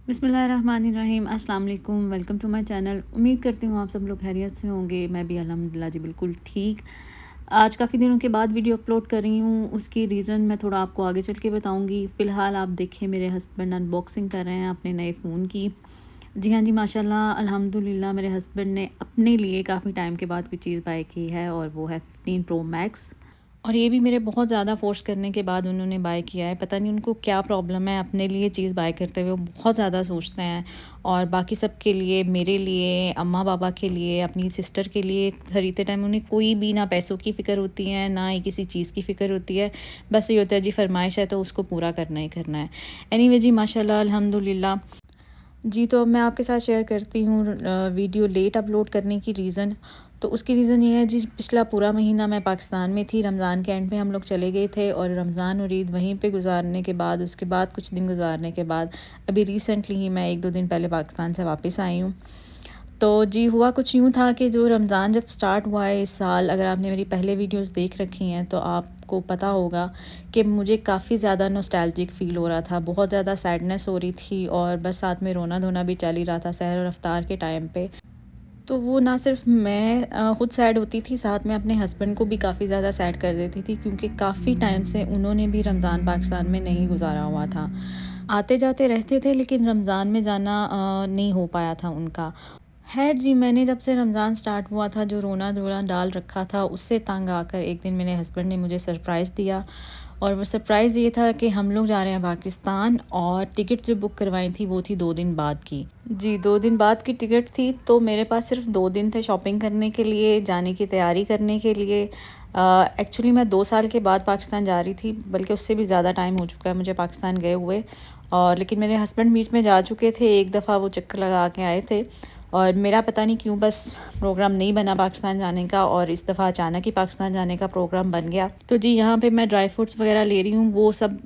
बिस्मिल्लाहिर्रहमानिर्रहीम। अस्सलाम वालेकुम। Welcome to my channel. उम्मीद करती हूँ आप सब लोग खैरियत से होंगे। मैं भी अल्हम्दुलिल्लाह जी बिल्कुल ठीक। आज काफ़ी दिनों के बाद वीडियो अपलोड कर रही हूँ। उसकी रीज़न मैं थोड़ा आपको आगे चल के बताऊँगी। फ़िलहाल आप देखिए मेरे हस्बैंड अनबॉक्सिंग कर रहे हैं अपने नए फ़ोन की। जी हाँ जी, माशाल्लाह अल्हम्दुलिल्लाह मेरे हस्बैंड ने अपने लिए काफ़ी टाइम के बाद कोई चीज़ बाय की है और वो है 15 प्रो मैक्स। और ये भी मेरे बहुत ज़्यादा फ़ोर्स करने के बाद उन्होंने बाय किया है। पता नहीं उनको क्या प्रॉब्लम है, अपने लिए चीज़ बाय करते हुए वो बहुत ज़्यादा सोचते हैं और बाकी सब के लिए, मेरे लिए, अम्मा-पापा के लिए, अपनी सिस्टर के लिए खरीदते टाइम उन्हें कोई भी ना पैसों की फ़िक्र होती है, ना ही किसी चीज़ की फ़िक्र होती है। बस ये होता है जी फ़रमाइश है तो उसको पूरा करना ही करना है। एनीवे जी माशाल्लाह अल्हम्दुलिल्लाह। जी, तो अब मैं आपके साथ शेयर करती हूँ वीडियो लेट अपलोड करने की रीज़न। तो उसकी रीज़न ये है जी, पिछला पूरा महीना मैं पाकिस्तान में थी। रमज़ान के एंड में हम लोग चले गए थे और रमज़ान और ईद वहीं पे गुज़ारने के बाद, उसके बाद कुछ दिन गुज़ारने के बाद अभी रिसेंटली ही मैं 1-2 दिन पहले पाकिस्तान से वापस आई हूँ। तो जी हुआ कुछ यूँ था कि जो रमज़ान जब स्टार्ट हुआ है इस साल, अगर आपने मेरी पहले वीडियोस देख रखी हैं तो आपको पता होगा कि मुझे काफ़ी ज़्यादा नॉस्टैल्जिक फ़ील हो रहा था, बहुत ज़्यादा सैडनेस हो रही थी और बस साथ में रोना-धोना भी चल ही रहा था सहर और इफ्तार के टाइम पे। तो वो ना सिर्फ़ मैं खुद सैड होती थी, साथ में अपने हस्बैंड को भी काफ़ी ज़्यादा सैड कर देती थी क्योंकि काफ़ी टाइम से उन्होंने भी रमज़ान पाकिस्तान में नहीं गुज़ारा हुआ था। आते-जाते रहते थे लेकिन रमज़ान में जाना नहीं हो पाया था उनका। ख़ैर जी, मैंने जब से रमज़ान स्टार्ट हुआ था, जो रोना-धोना डाल रखा था, उससे तंग आकर एक दिन मेरे हस्बैंड ने मुझे सरप्राइज़ दिया और वो सरप्राइज़ ये था कि हम लोग जा रहे हैं पाकिस्तान और टिकट जो बुक करवाई थी, वो थी 2 दिन बाद की। जी, 2 दिन बाद की टिकट थी, तो मेरे पास सिर्फ़ 2 दिन थे शॉपिंग करने के लिए, जाने की तैयारी करने के लिए। एक्चुअली मैं 2 साल के बाद पाकिस्तान जा रही थी, बल्कि उससे भी ज़्यादा टाइम हो चुका है मुझे पाकिस्तान गए हुए। और लेकिन मेरे हस्बैंड बीच में जा चुके थे, एक दफ़ा वो चक्कर लगा के आए थे और मेरा पता नहीं क्यों बस प्रोग्राम नहीं बना पाकिस्तान जाने का और इस दफ़ा अचानक ही पाकिस्तान जाने का प्रोग्राम बन गया। तो जी यहाँ पे मैं ड्राई फ्रूट्स वगैरह ले रही हूँ, वो सब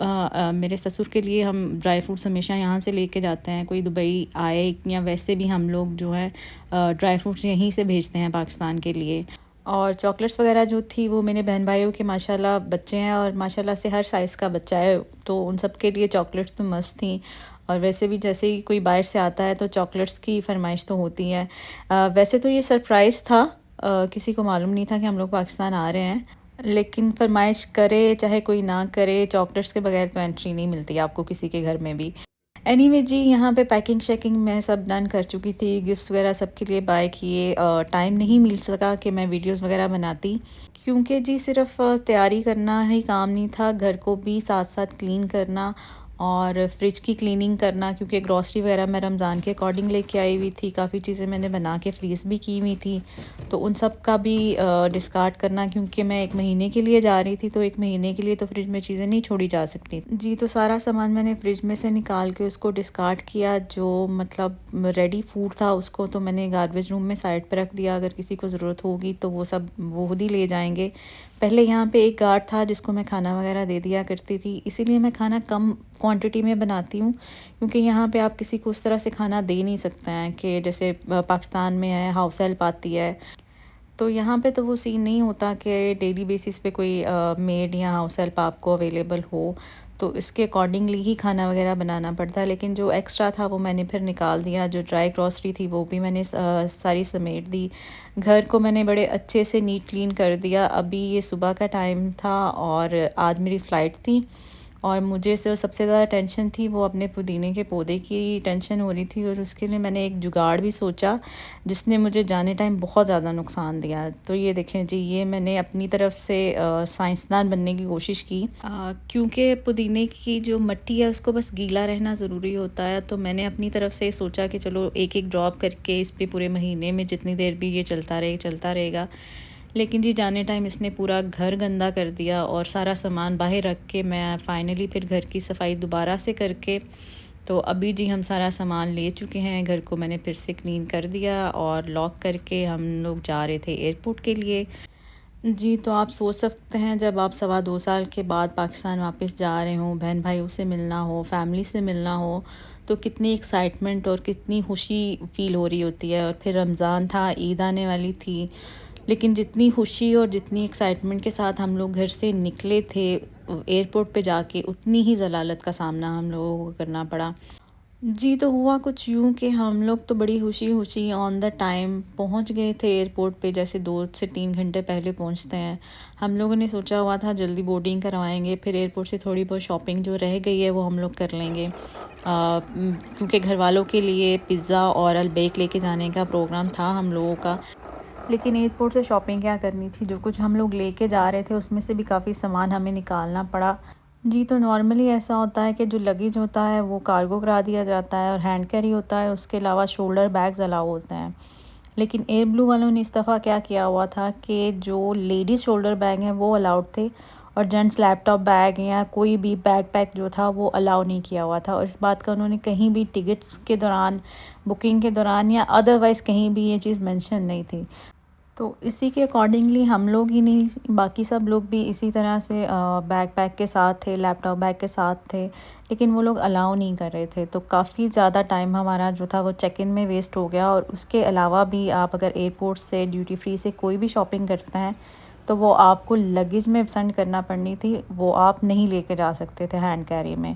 मेरे ससुर के लिए हम ड्राई फ्रूट्स हमेशा यहाँ से लेके जाते हैं, कोई दुबई आए या वैसे भी हम लोग जो है ड्राई फ्रूट्स यहीं से भेजते हैं पाकिस्तान के लिए। और चॉकलेट्स वगैरह जो थी वो मेरे बहन भाइयों के माशाल्लाह बच्चे हैं और माशाल्लाह से हर साइज़ का बच्चा है, तो उन सब के लिए चॉकलेट्स तो मस्त थी। और वैसे भी जैसे ही कोई बाहर से आता है तो चॉकलेट्स की फरमाइश तो होती है। वैसे तो ये सरप्राइज़ था, किसी को मालूम नहीं था कि हम लोग पाकिस्तान आ रहे हैं, लेकिन फरमाइश करे चाहे कोई ना करे, चॉकलेट्स के बगैर तो एंट्री नहीं मिलती आपको किसी के घर में भी। एनीवे जी यहाँ पे पैकिंग शैकिंग मैं सब डन कर चुकी थी, गिफ्ट्स वगैरह सबके लिए बाय किए। टाइम नहीं मिल सका कि मैं वीडियोस वगैरह बनाती क्योंकि जी सिर्फ तैयारी करना ही काम नहीं था, घर को भी साथ साथ क्लीन करना और फ्रिज की क्लीनिंग करना, क्योंकि ग्रॉसरी वगैरह मैं रमज़ान के अकॉर्डिंग लेके आई हुई थी, काफ़ी चीज़ें मैंने बना के फ्रीज़ भी की हुई थी, तो उन सब का भी डिस्कार्ड करना क्योंकि मैं 1 महीने के लिए जा रही थी, तो 1 महीने के लिए तो फ्रिज में चीज़ें नहीं छोड़ी जा सकती। जी, तो सारा सामान मैंने फ्रिज में से निकाल के उसको डिस्कार्ड किया, जो मतलब रेडी फूड था उसको तो मैंने गार्बेज रूम में साइड पर रख दिया, अगर किसी को ज़रूरत होगी तो वो सब वो खुद ही ले जाएंगे। पहले यहाँ पे एक गार्ड था जिसको मैं खाना वगैरह दे दिया करती थी, इसीलिए मैं खाना कम क्वांटिटी में बनाती हूँ क्योंकि यहाँ पे आप किसी को उस तरह से खाना दे नहीं सकते हैं कि जैसे पाकिस्तान में है हाउस हेल्प आती है, तो यहाँ पे तो वो सीन नहीं होता कि डेली बेसिस पे कोई मेड या हाउस हेल्प आपको अवेलेबल हो, तो इसके अकॉर्डिंगली ही खाना वगैरह बनाना पड़ता है। लेकिन जो एक्स्ट्रा था वो मैंने फिर निकाल दिया, जो ड्राई ग्रॉसरी थी वो भी मैंने सारी समेट दी। घर को मैंने बड़े अच्छे से नीट क्लीन कर दिया। अभी ये सुबह का टाइम था और आज मेरी फ़्लाइट थी और मुझे जो सबसे ज़्यादा टेंशन थी वो अपने पुदीने के पौधे की टेंशन हो रही थी और उसके लिए मैंने एक जुगाड़ भी सोचा जिसने मुझे जाने टाइम बहुत ज़्यादा नुकसान दिया। तो ये देखें जी, ये मैंने अपनी तरफ से साइंसदान बनने की कोशिश की, क्योंकि पुदीने की जो मिट्टी है उसको बस गीला रहना ज़रूरी होता है, तो मैंने अपनी तरफ से सोचा कि चलो एक एक ड्रॉप करके इस पे पूरे महीने में जितनी देर भी ये चलता रहेगा। लेकिन जी जाने टाइम इसने पूरा घर गंदा कर दिया और सारा सामान बाहर रख के मैं फ़ाइनली फिर घर की सफाई दोबारा से करके, तो अभी जी हम सारा सामान ले चुके हैं, घर को मैंने फिर से क्लीन कर दिया और लॉक करके हम लोग जा रहे थे एयरपोर्ट के लिए। जी, तो आप सोच सकते हैं जब आप 2.25 साल के बाद पाकिस्तान वापस जा रहे हों, बहन भाइयों से मिलना हो, फैमिली से मिलना हो, तो कितनी एक्साइटमेंट और कितनी खुशी फ़ील हो रही होती है। और फिर रमज़ान था, ईद आने वाली थी, लेकिन जितनी खुशी और जितनी एक्साइटमेंट के साथ हम लोग घर से निकले थे एयरपोर्ट पे जाके, उतनी ही ज़लालत का सामना हम लोगों को करना पड़ा। जी, तो हुआ कुछ यूँ कि हम लोग तो बड़ी खुशी-खुशी ऑन द टाइम पहुँच गए थे एयरपोर्ट पे, जैसे 2 से 3 घंटे पहले पहुँचते हैं। हम लोगों ने सोचा हुआ था जल्दी बोर्डिंग करवाएँगे, फिर एयरपोर्ट से थोड़ी बहुत शॉपिंग जो रह गई है वो हम लोग कर लेंगे। क्योंकि घरवालों के लिए पिज़्ज़ा और अल्बेक लेके जाने का प्रोग्राम था हम लोगों का। लेकिन एयरपोर्ट से शॉपिंग क्या करनी थी, जो कुछ हम लोग लेके जा रहे थे उसमें से भी काफ़ी सामान हमें निकालना पड़ा। जी, तो नॉर्मली ऐसा होता है कि जो लगेज होता है वो कार्गो करा दिया जाता है और हैंड कैरी होता है, उसके अलावा शोल्डर बैग्स अलाउ होते हैं। लेकिन एयर ब्लू वालों ने इस दफ़ा क्या किया हुआ था कि जो लेडीज़ शोल्डर बैग हैं वो अलाउड थे, और जेंट्स लैपटॉप बैग या कोई भी बैकपैक जो था वो अलाउ नहीं किया हुआ था। और इस बात का उन्होंने कहीं भी टिकट्स के दौरान, बुकिंग के दौरान या अदरवाइज़ कहीं भी ये चीज़ मेंशन नहीं थी। तो इसी के अकॉर्डिंगली हम लोग ही नहीं, बाकी सब लोग भी इसी तरह से बैकपैक के साथ थे, लैपटॉप बैग के साथ थे, लेकिन वो लोग अलाउ नहीं कर रहे थे। तो काफ़ी ज़्यादा टाइम हमारा जो था वो चेक इन में वेस्ट हो गया। और उसके अलावा भी आप अगर एयरपोर्ट से ड्यूटी फ्री से कोई भी शॉपिंग करते हैं तो वो आपको लगेज में सेंड करना पड़नी थी, वो आप नहीं लेके जा सकते थे हैंड कैरी में।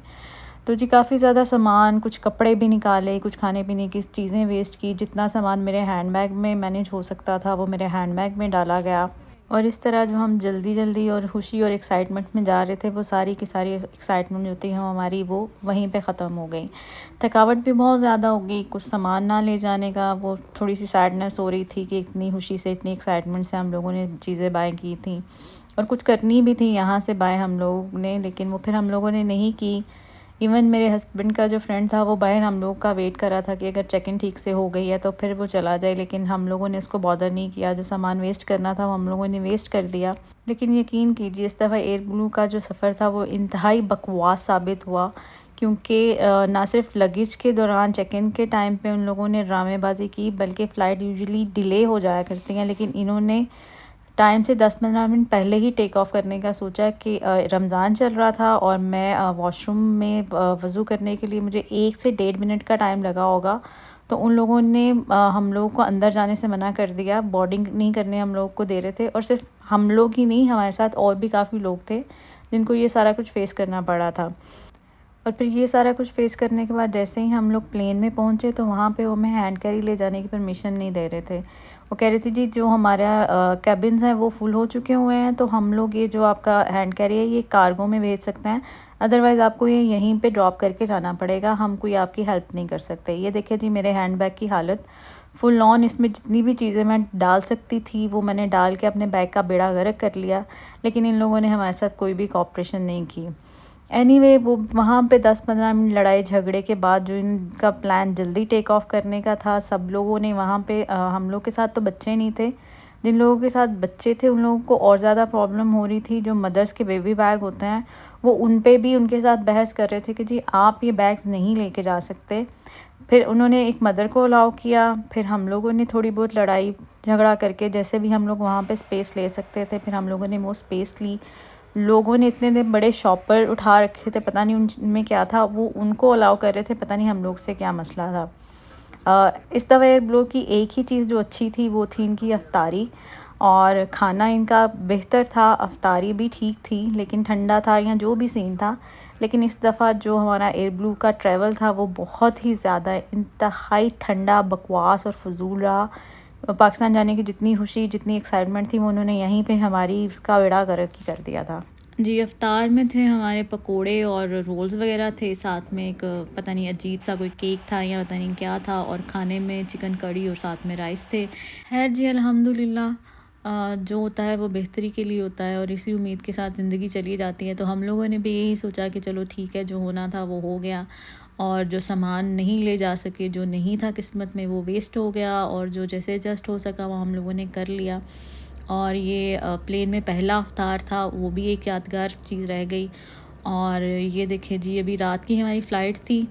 तो जी काफ़ी ज़्यादा सामान, कुछ कपड़े भी निकाले, कुछ खाने-पीने की चीज़ें वेस्ट की, जितना सामान मेरे हैंडबैग में मैनेज हो सकता था वो मेरे हैंडबैग में डाला गया। और इस तरह जो हम जल्दी-जल्दी और खुशी और एक्साइटमेंट में जा रहे थे, वो सारी की सारी एक्साइटमेंट जो थी हमारी वो वहीं पे ख़त्म हो गई। थकावट भी बहुत ज़्यादा हो गई, कुछ सामान ना ले जाने का वो थोड़ी-सी सैडनेस हो रही थी कि इतनी खुशी से, इतनी एक्साइटमेंट से हम लोगों ने चीज़ें बाय की थी, और कुछ करनी भी थी यहाँ से बाय हम लोगों ने, लेकिन वो फिर हम लोगों ने नहीं की। इवन मेरे हस्बैंड का जो फ्रेंड था वो बाहर हम लोग का वेट कर रहा था कि अगर चेक इन ठीक से हो गई है तो फिर वो चला जाए, लेकिन हम लोगों ने उसको बॉदर नहीं किया। जो सामान वेस्ट करना था वो हम लोगों ने वेस्ट कर दिया। लेकिन यकीन कीजिए इस दफ़ा एयर ब्लू का जो सफ़र था वो इंतहाई बकवास साबित हुआ, क्योंकि ना सिर्फ लगेज के दौरान चेक इन के टाइम पे उन लोगों ने ड्रामेबाजी की, बल्कि फ़्लाइट यूजुअली डिले हो जाया करती हैं, लेकिन इन्होंने टाइम से 10-15 मिनट पहले ही टेक ऑफ़ करने का सोचा कि रमज़ान चल रहा था और मैं वॉशरूम में वज़ू करने के लिए मुझे 1 से 1.5 मिनट का टाइम लगा होगा। तो उन लोगों ने हम लोगों को अंदर जाने से मना कर दिया, बोर्डिंग नहीं करने हम लोग को दे रहे थे। और सिर्फ हम लोग ही नहीं, हमारे साथ और भी काफ़ी लोग थे जिनको ये सारा कुछ फ़ेस करना पड़ा था। और फिर ये सारा कुछ फ़ेस करने के बाद जैसे ही हम लोग प्लेन में पहुँचे तो वहाँ पे वो हमें हैंड कैरी ले जाने की परमिशन नहीं दे रहे थे। वो कह रहे थे जी जो हमारा केबिन्स हैं वो फुल हो चुके हुए हैं, तो हम लोग ये जो आपका हैंड कैरी है ये कार्गो में भेज सकते हैं, अदरवाइज़ आपको ये यहीं पे ड्रॉप करके जाना पड़ेगा, हम कोई आपकी हेल्प नहीं कर सकते। ये देखिए जी मेरे हैंड बैग की हालत, फुल ऑन इसमें जितनी भी चीज़ें मैं डाल सकती थी वो मैंने डाल के अपने बैग का बेड़ा गर्क कर लिया, लेकिन इन लोगों ने हमारे साथ कोई भी कोऑपरेशन नहीं की। एनीवे वो वहाँ पे 10-15 मिनट लड़ाई झगड़े के बाद जो इनका प्लान जल्दी टेक ऑफ करने का था, सब लोगों ने वहाँ पे हम लोग के साथ तो बच्चे नहीं थे, जिन लोगों के साथ बच्चे थे उन लोगों को और ज़्यादा प्रॉब्लम हो रही थी। जो मदर्स के बेबी बैग होते हैं वो उन पे भी उनके साथ बहस कर रहे थे कि जी आप ये बैग्स नहीं लेके जा सकते। फिर उन्होंने एक मदर को अलाउ किया, फिर हम लोगों ने थोड़ी बहुत लड़ाई झगड़ा करके जैसे भी हम लोग वहाँ पे स्पेस ले सकते थे, फिर हम लोगों ने वो स्पेस ली। लोगों ने इतने दिन बड़े शॉपर उठा रखे थे, पता नहीं उनमें क्या था, वो उनको अलाउ कर रहे थे, पता नहीं हम लोग से क्या मसला था। इस दफ़ा एयर ब्लो की एक ही चीज़ जो अच्छी थी वो थी इनकी अफ्तारी, और खाना इनका बेहतर था, अफ्तारी भी ठीक थी, लेकिन ठंडा था या जो भी सीन था। लेकिन इस दफ़ा जो हमारा एयर ब्लू का ट्रैवल था वो बहुत ही ज़्यादा इंतहाई ठंडा, बकवास और फ़ुज़ूल रहा। पाकिस्तान जाने की जितनी खुशी, जितनी एक्साइटमेंट थी वो उन्होंने यहीं पे हमारी इसका बेड़ा गर्क ही कर दिया था। जी, इफ्तार में थे हमारे पकोड़े और रोल्स वग़ैरह थे, साथ में एक पता नहीं अजीब-सा कोई केक था या पता नहीं क्या था, और खाने में चिकन कड़ी और साथ में राइस थे। ख़ैर जी अल्हम्दुलिल्लाह, जो होता है वो बेहतरी के लिए होता है और इसी उम्मीद के साथ ज़िंदगी चली जाती है। तो हम लोगों ने भी यही सोचा कि चलो ठीक है, जो होना था वो हो गया, और जो सामान नहीं ले जा सके, जो नहीं था किस्मत में, वो वेस्ट हो गया, और जो जैसे एडजस्ट हो सका वो हम लोगों ने कर लिया। और ये प्लेन में पहला अवतार था, वो भी एक यादगार चीज़ रह गई। और ये देखिए जी अभी रात की हमारी फ़्लाइट थी।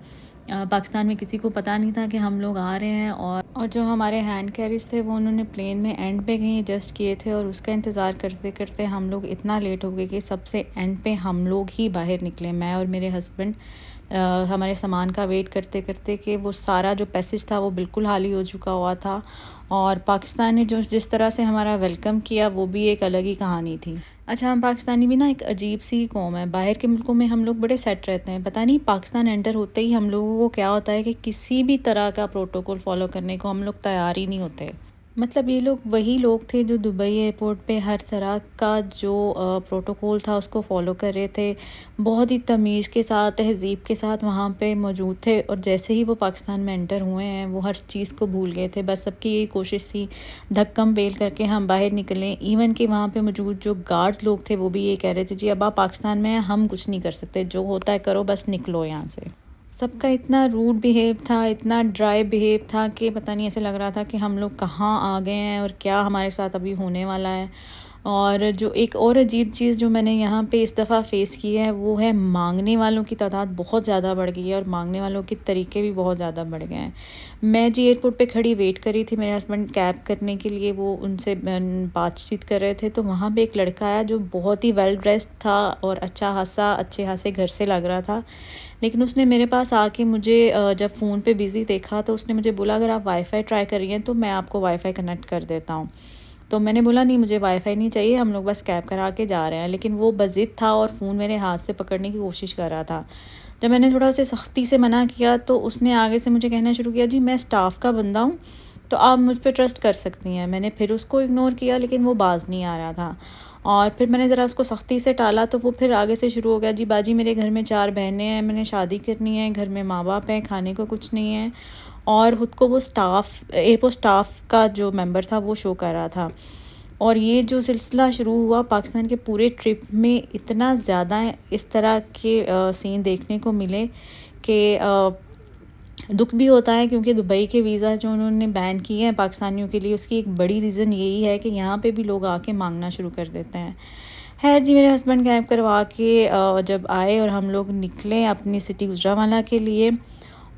पाकिस्तान में किसी को पता नहीं था कि हम लोग आ रहे हैं, और जो हमारे हैंड कैरीज थे वो उन्होंने प्लेन में एंड पे कहीं एडजस्ट किए थे, और उसका इंतज़ार करते करते हम लोग इतना लेट हो गए कि सबसे एंड पे हम लोग ही बाहर निकले, मैं और मेरे हस्बैंड। हमारे सामान का वेट करते करते कि वो सारा जो पैसेज था वो बिल्कुल खाली हो चुका हुआ था, और पाकिस्तान ने जो जिस तरह से हमारा वेलकम किया वो भी एक अलग ही कहानी थी। अच्छा, हम पाकिस्तानी भी ना एक अजीब सी कौम है। बाहर के मुल्कों में हम लोग बड़े सेट रहते हैं। पता नहीं पाकिस्तान एंटर होते ही हम लोगों को क्या होता है कि किसी भी तरह का प्रोटोकॉल फ़ॉलो करने को हम लोग तैयार ही नहीं होते। मतलब ये लोग वही लोग थे जो दुबई एयरपोर्ट पे हर तरह का जो प्रोटोकॉल था उसको फ़ॉलो कर रहे थे। बहुत ही तमीज़ के साथ, तहज़ीब के साथ वहाँ पे मौजूद थे, और जैसे ही वो पाकिस्तान में एंटर हुए हैं वो हर चीज़ को भूल गए थे। बस सबकी यही कोशिश थी धक्कम बेल करके हम बाहर निकलें। इवन कि वहाँ पे मौजूद जो गार्ड लोग थे वो भी ये कह रहे थे, जी अब आप पाकिस्तान में हैं, हम कुछ नहीं कर सकते, जो होता है करो, बस निकलो यहाँ से। सबका इतना रूड बिहेव था, इतना ड्राई बिहेव था कि पता नहीं, ऐसे लग रहा था कि हम लोग कहाँ आ गए हैं और क्या हमारे साथ अभी होने वाला है। और जो एक और अजीब चीज़ जो मैंने यहाँ पे इस दफ़ा फ़ेस की है वो है मांगने वालों की तादाद बहुत ज़्यादा बढ़ गई है, और मांगने वालों के तरीके भी बहुत ज़्यादा बढ़ गए हैं। मैं जी एयरपोर्ट पे खड़ी वेट कर रही थी, मेरे हस्बैंड कैब करने के लिए वो उनसे बातचीत कर रहे थे, तो वहाँ पे एक लड़का आया जो बहुत ही वेल ड्रेस्ड था और अच्छा खासा अच्छे खासे घर से लग रहा था। लेकिन उसने मेरे पास आके मुझे जब फ़ोन पे बिज़ी देखा तो उसने मुझे बोला, अगर आप वाईफ़ाई ट्राई करिए तो मैं आपको वाईफ़ाई कनेक्ट कर देता हूँ। तो मैंने बोला, नहीं मुझे वाईफ़ाई नहीं चाहिए, हम लोग बस कैब करा के जा रहे हैं। लेकिन वो बज़िद था और फ़ोन मेरे हाथ से पकड़ने की कोशिश कर रहा था। जब मैंने थोड़ा उसे सख्ती से मना किया तो उसने आगे से मुझे कहना शुरू किया, जी मैं स्टाफ का बंदा हूँ, तो आप मुझ पे ट्रस्ट कर सकती हैं। मैंने फिर उसको इग्नोर किया, लेकिन वो बाज़ नहीं आ रहा था। और फिर मैंने ज़रा उसको सख्ती से टाला तो वो फिर आगे से शुरू हो गया, जी बाजी मेरे घर में 4 बहनें हैं, मैंने शादी करनी है, घर में माँ बाप हैं, खाने को कुछ नहीं है। और खुद को वो स्टाफ, एयरपोर्ट स्टाफ का जो मेंबर था वो शो कर रहा था। और ये जो सिलसिला शुरू हुआ पाकिस्तान के पूरे ट्रिप में, इतना ज़्यादा इस तरह के सीन देखने को मिले कि दुख भी होता है, क्योंकि दुबई के वीज़ा जो उन्होंने बैन किए हैं पाकिस्तानियों के लिए, उसकी एक बड़ी रीज़न यही है कि यहाँ पे भी लोग आके मांगना शुरू कर देते हैं। खैर जी, मेरे हस्बैंड कैब करवा के जब आए और हम लोग निकले अपनी सिटी गुजरांवाला के लिए,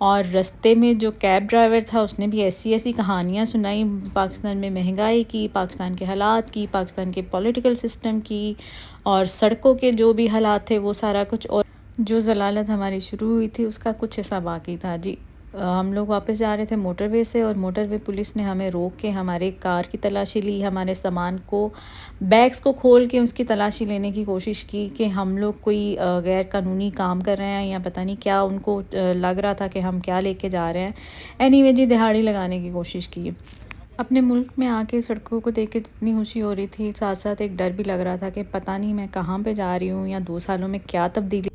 और रास्ते में जो कैब ड्राइवर था उसने भी ऐसी ऐसी कहानियाँ सुनाई पाकिस्तान में महंगाई की, पाकिस्तान के हालात की, पाकिस्तान के पॉलिटिकल सिस्टम की, और सड़कों के जो भी हालात थे वो सारा कुछ। और जो ज़लालत हमारी शुरू हुई थी उसका कुछ हिस्सा बाकी था जी। हम लोग वापस जा रहे थे मोटरवे से, और मोटरवे पुलिस ने हमें रोक के हमारे कार की तलाशी ली, हमारे सामान को, बैग्स को खोल के उसकी तलाशी लेने की कोशिश की कि हम लोग कोई गैर कानूनी काम कर रहे हैं, या पता नहीं क्या उनको लग रहा था कि हम क्या लेके जा रहे हैं। एनीवे जी, दिहाड़ी लगाने की कोशिश की। अपने मुल्क में आके सड़कों को देख के जितनी खुशी हो रही थी, साथ साथ एक डर भी लग रहा था कि पता नहीं मैं कहाँ पे जा रही हूँ, या 2 सालों में क्या तब्दीली